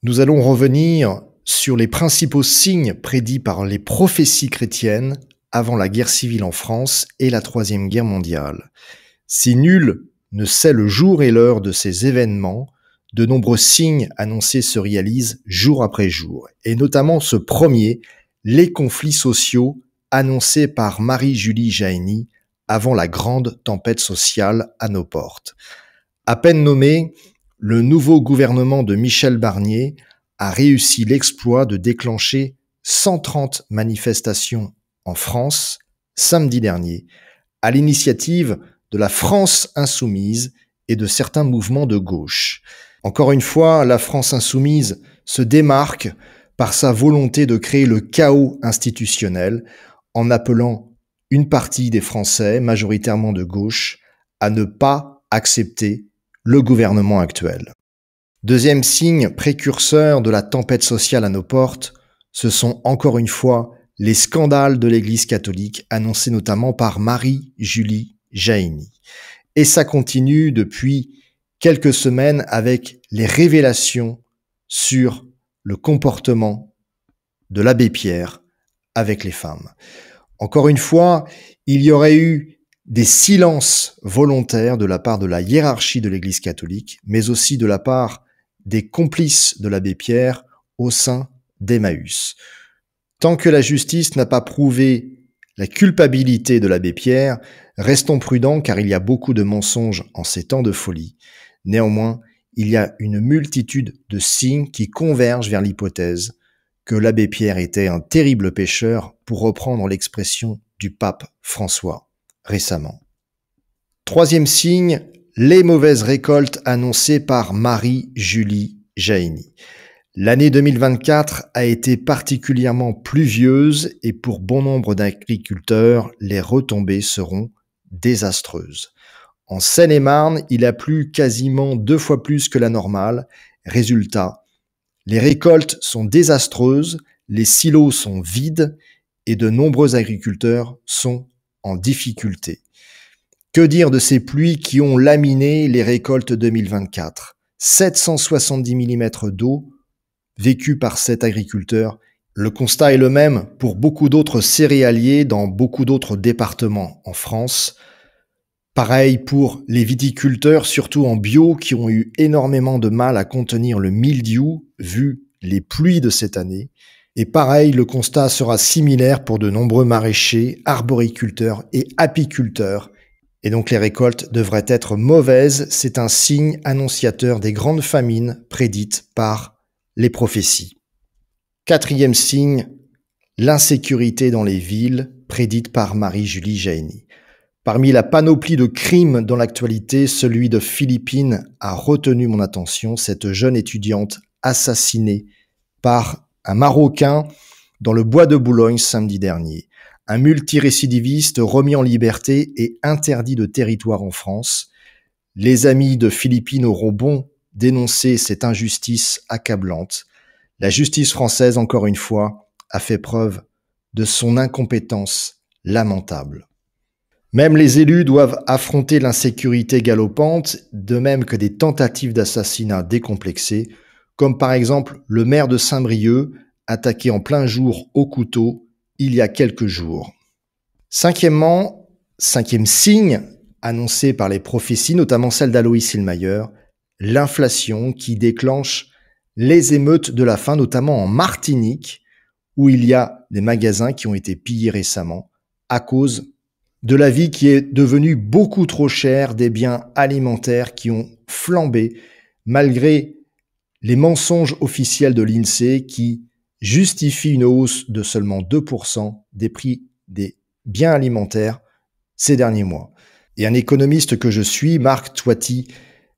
Nous allons revenir sur les principaux signes prédits par les prophéties chrétiennes avant la guerre civile en France et la Troisième Guerre mondiale. Si nul ne sait le jour et l'heure de ces événements, de nombreux signes annoncés se réalisent jour après jour, et notamment ce premier, les conflits sociaux annoncés par Marie-Julie Jahenny avant la grande tempête sociale à nos portes. À peine nommé, le nouveau gouvernement de Michel Barnier a réussi l'exploit de déclencher 130 manifestations en France samedi dernier, à l'initiative de la France insoumise et de certains mouvements de gauche. Encore une fois, la France insoumise se démarque par sa volonté de créer le chaos institutionnel en appelant une partie des Français, majoritairement de gauche, à ne pas accepter le gouvernement actuel. Deuxième signe précurseur de la tempête sociale à nos portes, ce sont encore une fois les scandales de l'Église catholique annoncés notamment par Marie-Julie Jahenny. Et ça continue depuis quelques semaines avec les révélations sur le comportement de l'abbé Pierre avec les femmes. Encore une fois, il y aurait eu des silences volontaires de la part de la hiérarchie de l'Église catholique, mais aussi de la part des complices de l'abbé Pierre au sein d'Emmaüs. Tant que la justice n'a pas prouvé la culpabilité de l'abbé Pierre, restons prudents car il y a beaucoup de mensonges en ces temps de folie. Néanmoins, il y a une multitude de signes qui convergent vers l'hypothèse que l'abbé Pierre était un terrible pécheur, pour reprendre l'expression du pape François récemment. Troisième signe, les mauvaises récoltes annoncées par Marie-Julie Jahenny. L'année 2024 a été particulièrement pluvieuse et pour bon nombre d'agriculteurs, les retombées seront désastreuses. En Seine-et-Marne, il a plu quasiment 2 fois plus que la normale. Résultat, les récoltes sont désastreuses, les silos sont vides et de nombreux agriculteurs sont en difficulté. Que dire de ces pluies qui ont laminé les récoltes 2024 ? 770 mm d'eau vécue par cet agriculteur. Le constat est le même pour beaucoup d'autres céréaliers dans beaucoup d'autres départements en France. Pareil pour les viticulteurs, surtout en bio, qui ont eu énormément de mal à contenir le mildiou, vu les pluies de cette année. Et pareil, le constat sera similaire pour de nombreux maraîchers, arboriculteurs et apiculteurs. Et donc les récoltes devraient être mauvaises. C'est un signe annonciateur des grandes famines prédites par les prophéties. Quatrième signe, l'insécurité dans les villes prédite par Marie-Julie Jahenny. Parmi la panoplie de crimes dans l'actualité, celui de Philippines a retenu mon attention, cette jeune étudiante assassinée par un Marocain dans le bois de Boulogne samedi dernier. Un multirécidiviste remis en liberté et interdit de territoire en France. Les amis de Philippines auront bon dénoncer cette injustice accablante. La justice française, encore une fois, a fait preuve de son incompétence lamentable. Même les élus doivent affronter l'insécurité galopante, de même que des tentatives d'assassinat décomplexées, comme par exemple le maire de Saint-Brieuc, attaqué en plein jour au couteau il y a quelques jours. Cinquième signe annoncé par les prophéties, notamment celle d'Aloïs Illmayer, l'inflation qui déclenche les émeutes de la faim, notamment en Martinique, où il y a des magasins qui ont été pillés récemment à cause de la vie qui est devenue beaucoup trop chère, des biens alimentaires qui ont flambé, malgré les mensonges officiels de l'INSEE qui justifient une hausse de seulement 2% des prix des biens alimentaires ces derniers mois. Et un économiste que je suis, Marc Toiti,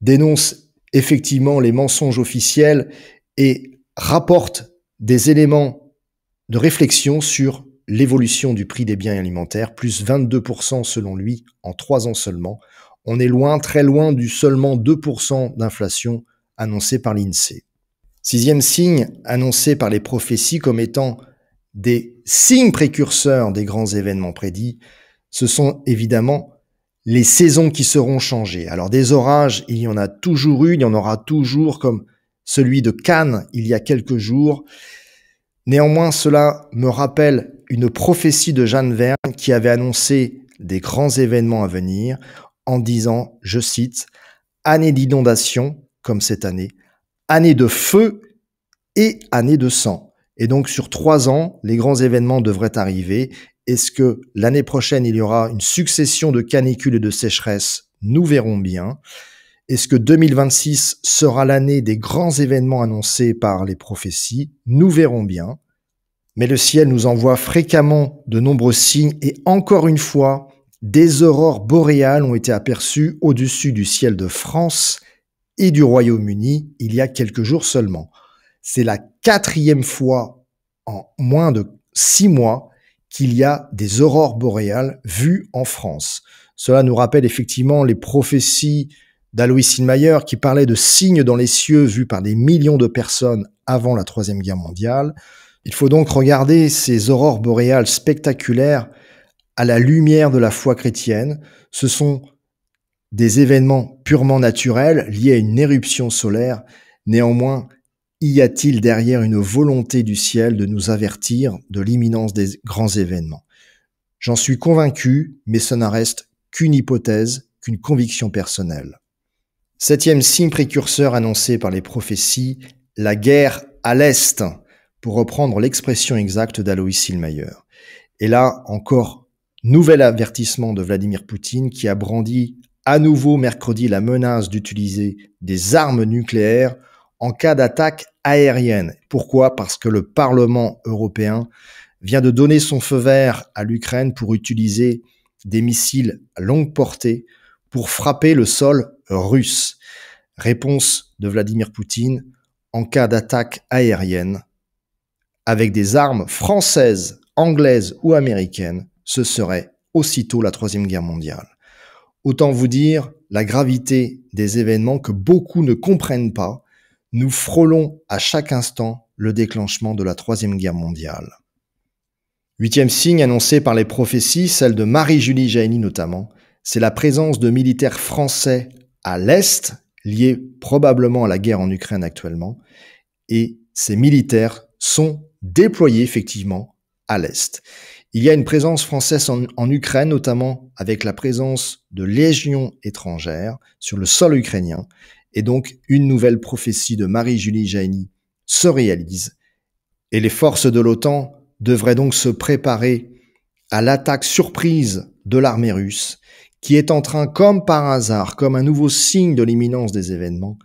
dénonce effectivement les mensonges officiels et rapporte des éléments de réflexion sur l'évolution du prix des biens alimentaires, plus 22% selon lui en 3 ans seulement. On est loin, très loin du seulement 2% d'inflation annoncé par l'INSEE. Sixième signe annoncé par les prophéties comme étant des signes précurseurs des grands événements prédits, ce sont évidemment les saisons qui seront changées. Alors des orages, il y en a toujours eu, il y en aura toujours comme celui de Cannes il y a quelques jours. Néanmoins, cela me rappelle une prophétie de Jeanne Verne qui avait annoncé des grands événements à venir en disant, je cite, « Année d'inondation, comme cette année, année de feu et année de sang ». Et donc sur 3 ans, les grands événements devraient arriver. Est-ce que l'année prochaine, il y aura une succession de canicules et de sécheresses? Nous verrons bien. Est-ce que 2026 sera l'année des grands événements annoncés par les prophéties? Nous verrons bien. Mais le ciel nous envoie fréquemment de nombreux signes et encore une fois, des aurores boréales ont été aperçues au-dessus du ciel de France et du Royaume-Uni il y a quelques jours seulement. C'est la 4e fois en moins de 6 mois qu'il y a des aurores boréales vues en France. Cela nous rappelle effectivement les prophéties d'Alois Hielmeier qui parlait de signes dans les cieux vus par des millions de personnes avant la Troisième Guerre mondiale. Il faut donc regarder ces aurores boréales spectaculaires à la lumière de la foi chrétienne. Ce sont des événements purement naturels liés à une éruption solaire. Néanmoins, y a-t-il derrière une volonté du ciel de nous avertir de l'imminence des grands événements? J'en suis convaincu, mais ce n'en reste qu'une hypothèse, qu'une conviction personnelle. 7e signe précurseur annoncé par les prophéties, la guerre à l'Est, pour reprendre l'expression exacte d'Alois Hielmeier. Et là, encore, nouvel avertissement de Vladimir Poutine qui a brandi à nouveau mercredi la menace d'utiliser des armes nucléaires en cas d'attaque aérienne. Pourquoi? Parce que le Parlement européen vient de donner son feu vert à l'Ukraine pour utiliser des missiles à longue portée pour frapper le sol russe. Réponse de Vladimir Poutine, en cas d'attaque aérienne, avec des armes françaises, anglaises ou américaines, ce serait aussitôt la Troisième Guerre mondiale. Autant vous dire la gravité des événements que beaucoup ne comprennent pas. Nous frôlons à chaque instant le déclenchement de la Troisième Guerre mondiale. 8e signe annoncé par les prophéties, celle de Marie-Julie Jahenny notamment, c'est la présence de militaires français à l'Est, liés probablement à la guerre en Ukraine actuellement, et ces militaires sont déployés effectivement à l'Est. Il y a une présence française en Ukraine, notamment avec la présence de légions étrangères sur le sol ukrainien, et donc une nouvelle prophétie de Marie-Julie Jahenny se réalise, et les forces de l'OTAN devraient donc se préparer à l'attaque surprise de l'armée russe, qui est en train, comme par hasard, comme un nouveau signe de l'imminence des événements,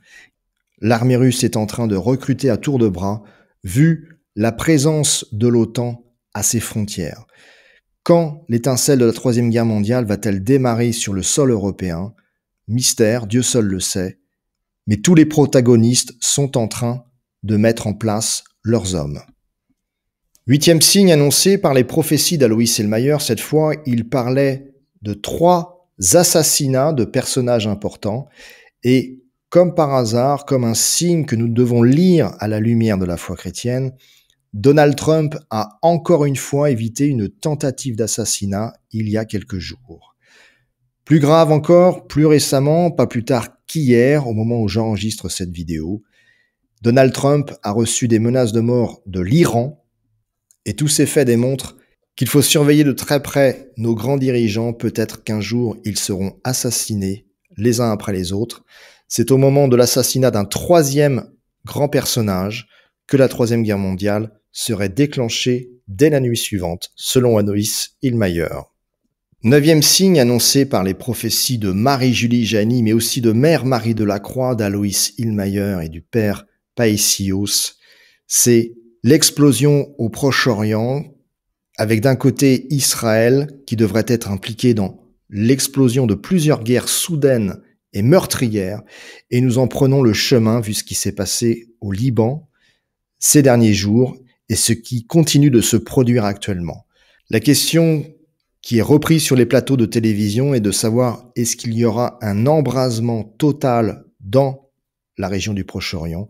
l'armée russe est en train de recruter à tour de bras, vu la présence de l'OTAN à ses frontières. Quand l'étincelle de la Troisième Guerre mondiale va-t-elle démarrer sur le sol européen? Mystère, Dieu seul le sait, mais tous les protagonistes sont en train de mettre en place leurs hommes. 8e signe annoncé par les prophéties d'Alois Hielmeier, cette fois, il parlait de 3 assassinats de personnages importants et, comme par hasard, comme un signe que nous devons lire à la lumière de la foi chrétienne, Donald Trump a encore une fois évité une tentative d'assassinat il y a quelques jours. Plus grave encore, plus récemment, pas plus tard qu'hier, au moment où j'enregistre cette vidéo, Donald Trump a reçu des menaces de mort de l'Iran, et tous ces faits démontrent qu'il faut surveiller de très près nos grands dirigeants, peut-être qu'un jour ils seront assassinés les uns après les autres. C'est au moment de l'assassinat d'un 3e grand personnage que la Troisième Guerre mondiale serait déclenchée dès la nuit suivante, selon Alois Hielmeier. 9e signe annoncé par les prophéties de Marie-Julie Jahenny, mais aussi de Mère Marie de la Croix, d'Alois Hielmeier et du Père Paisios, c'est l'explosion au Proche-Orient, avec d'un côté Israël, qui devrait être impliqué dans l'explosion de plusieurs guerres soudaines et meurtrières, et nous en prenons le chemin vu ce qui s'est passé au Liban ces derniers jours et ce qui continue de se produire actuellement. La question qui est reprise sur les plateaux de télévision est de savoir est-ce qu'il y aura un embrasement total dans la région du Proche-Orient.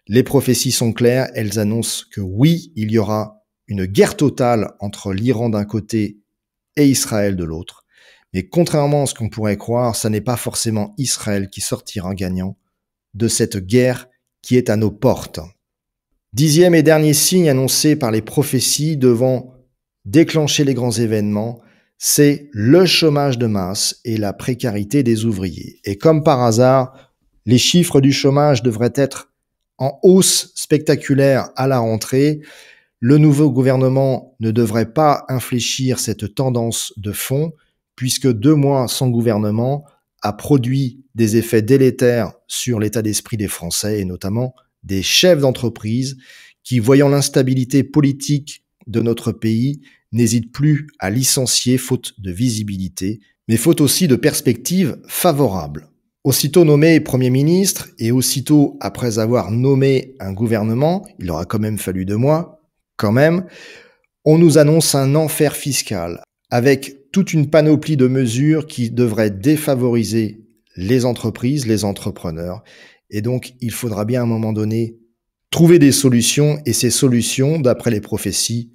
Les prophéties sont claires, elles annoncent que oui, il y aura une guerre totale entre l'Iran d'un côté et Israël de l'autre. Mais contrairement à ce qu'on pourrait croire, ça n'est pas forcément Israël qui sortira gagnant de cette guerre qui est à nos portes. 10e et dernier signe annoncé par les prophéties devant déclencher les grands événements, c'est le chômage de masse et la précarité des ouvriers. Et comme par hasard, les chiffres du chômage devraient être en hausse spectaculaire à la rentrée. Le nouveau gouvernement ne devrait pas infléchir cette tendance de fond, puisque 2 mois sans gouvernement a produit des effets délétères sur l'état d'esprit des Français et notamment des chefs d'entreprise qui, voyant l'instabilité politique de notre pays, n'hésitent plus à licencier faute de visibilité, mais faute aussi de perspectives favorables. Aussitôt nommé Premier ministre et aussitôt après avoir nommé un gouvernement, il aura quand même fallu 2 mois, quand même, on nous annonce un enfer fiscal avec toute une panoplie de mesures qui devraient défavoriser les entreprises, les entrepreneurs. Et donc, il faudra bien à un moment donné trouver des solutions et ces solutions, d'après les prophéties,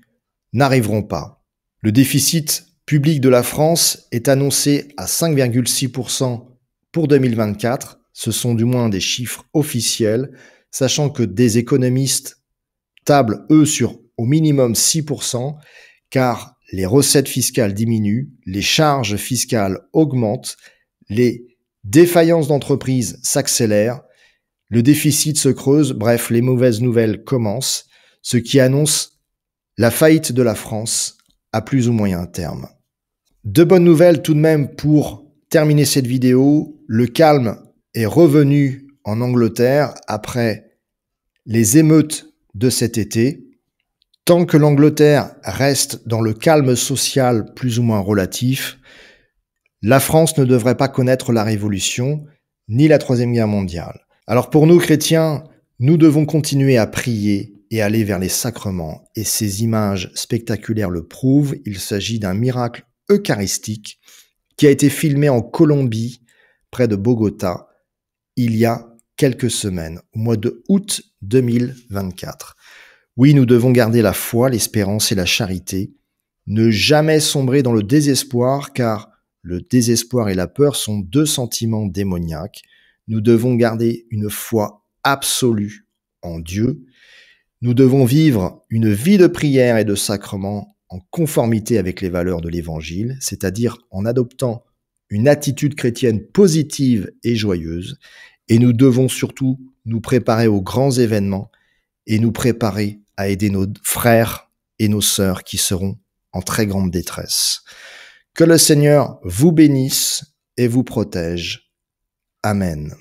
n'arriveront pas. Le déficit public de la France est annoncé à 5,6% pour 2024. Ce sont du moins des chiffres officiels, sachant que des économistes tablent, eux, sur au minimum 6%, car les recettes fiscales diminuent, les charges fiscales augmentent, les défaillances d'entreprises s'accélèrent, le déficit se creuse, bref, les mauvaises nouvelles commencent, ce qui annonce la faillite de la France à plus ou moyen terme. De bonnes nouvelles tout de même pour terminer cette vidéo. Le calme est revenu en Angleterre après les émeutes de cet été. Tant que l'Angleterre reste dans le calme social plus ou moins relatif, la France ne devrait pas connaître la Révolution ni la Troisième Guerre mondiale. Alors pour nous chrétiens, nous devons continuer à prier et aller vers les sacrements. Et ces images spectaculaires le prouvent. Il s'agit d'un miracle eucharistique qui a été filmé en Colombie, près de Bogota, il y a quelques semaines, au mois de août 2024. Oui, nous devons garder la foi, l'espérance et la charité, ne jamais sombrer dans le désespoir, car le désespoir et la peur sont 2 sentiments démoniaques. Nous devons garder une foi absolue en Dieu. Nous devons vivre une vie de prière et de sacrement en conformité avec les valeurs de l'Évangile, c'est-à-dire en adoptant une attitude chrétienne positive et joyeuse. Et nous devons surtout nous préparer aux grands événements et nous préparer à aider nos frères et nos sœurs qui seront en très grande détresse. Que le Seigneur vous bénisse et vous protège. Amen.